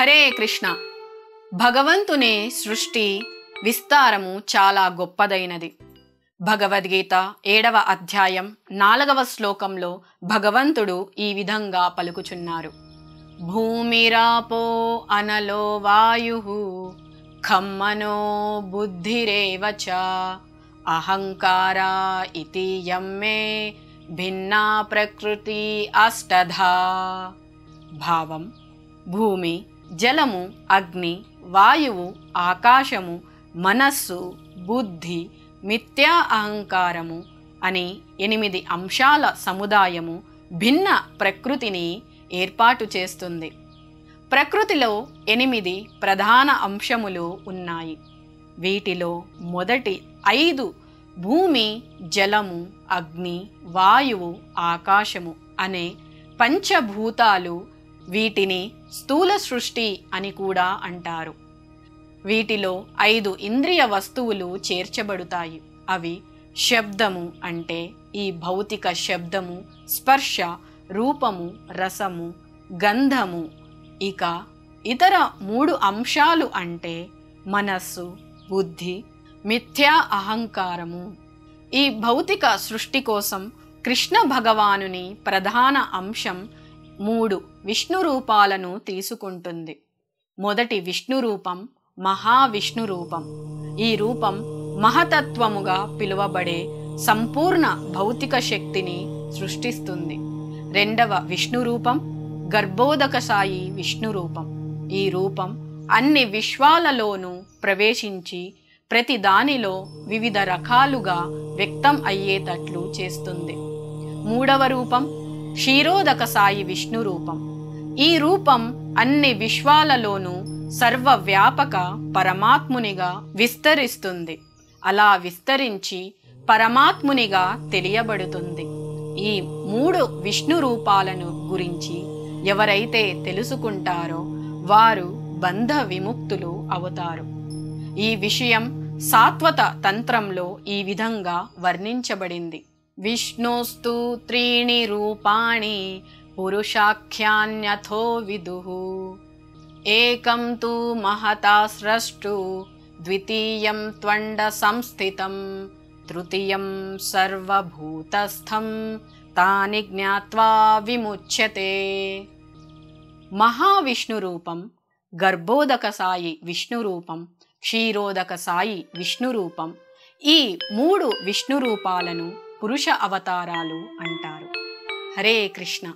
హరే కృష్ణ. భగవంతుని సృష్టి విస్తారము చాలా గొప్పదైనది. భగవద్గీత 7వ అధ్యాయం 4వ శ్లోకంలో భగవంతుడు ఈ విధంగా పలుకుచున్నారు. భూమిరాపో అనలో వాయుః ఖమ్మనో బుద్ధిరేవ చ అహంకారా ఇతి యమ్మే భిన్నా ప్రకృతి అష్టధా. భావం: భూమి, జలము, అగ్ని, వాయువు, ఆకాశము, మనస్సు, బుద్ధి, మిథ్యా అహంకారము అని 8 అంశాల సముదాయము భిన్న ప్రకృతిని ఏర్పాటు చేస్తుంది. ప్రకృతిలో 8 ప్రధాన అంశములు ఉన్నాయి. వీటిలో మొదటి 5 భూమి, జలము, అగ్ని, వాయువు, ఆకాశము అనే పంచభూతాలు. వీటిని స్థూల సృష్టి అని కూడా అంటారు. వీటిలో 5 ఇంద్రియ వస్తువులు చేర్చబడుతాయి. అవి శబ్దము అంటే ఈ భౌతిక శబ్దము, స్పర్శ, రూపము, రసము, గంధము. ఇక ఇతర 3 అంశాలు అంటే మనస్సు, బుద్ధి, మిథ్యా అహంకారము. ఈ భౌతిక సృష్టి కోసం కృష్ణ భగవానుని ప్రధాన అంశం 3 విష్ణు రూపాలను తీసుకుంటుంది. మొదటి విష్ణు రూపం మహావిష్ణు రూపం. ఈ రూపం మహతత్వముగా పిలువబడే సంపూర్ణ భౌతిక శక్తిని సృష్టిస్తుంది. రెండవ విష్ణు రూపం గర్భోదక సాయి విష్ణు రూపం. ఈ రూపం అన్ని విశ్వాలలోనూ ప్రవేశించి ప్రతి దానిలో వివిధ రకాలుగా వ్యక్తం అయ్యేటట్లు చేస్తుంది. మూడవ రూపం క్షీరోదక సాయి విష్ణు రూపం. ఈ రూపం అన్ని విశ్వాలలోనూ సర్వవ్యాపక పరమాత్మునిగా విస్తరిస్తుంది. అలా విస్తరించి పరమాత్మునిగా తెలియబడుతుంది. ఈ 3 విష్ణు రూపాలను గురించి ఎవరైతే తెలుసుకుంటారో వారు బంధ విముక్తులు అవుతారు. ఈ విషయం సాత్వత తంత్రంలో ఈ విధంగా వర్ణించబడింది. విష్ణోస్తు 3 రూపాణి పురుషాఖ్యాన్యథో విదుః ఏకం తు మహతా స్రష్టు ద్వితీయం త్వండ సంస్థితం తృతీయం సర్వభూతస్థం తాని జ్ఞాత్వా విముచ్యతే. మహావిష్ణు రూపం, గర్భోదక సాయి విష్ణు రూపం, క్షీరోదక సాయి విష్ణు రూపం. ఈ 3 విష్ణు రూపాలను పురుష అవతారాలు అంటారు. హరే కృష్ణ.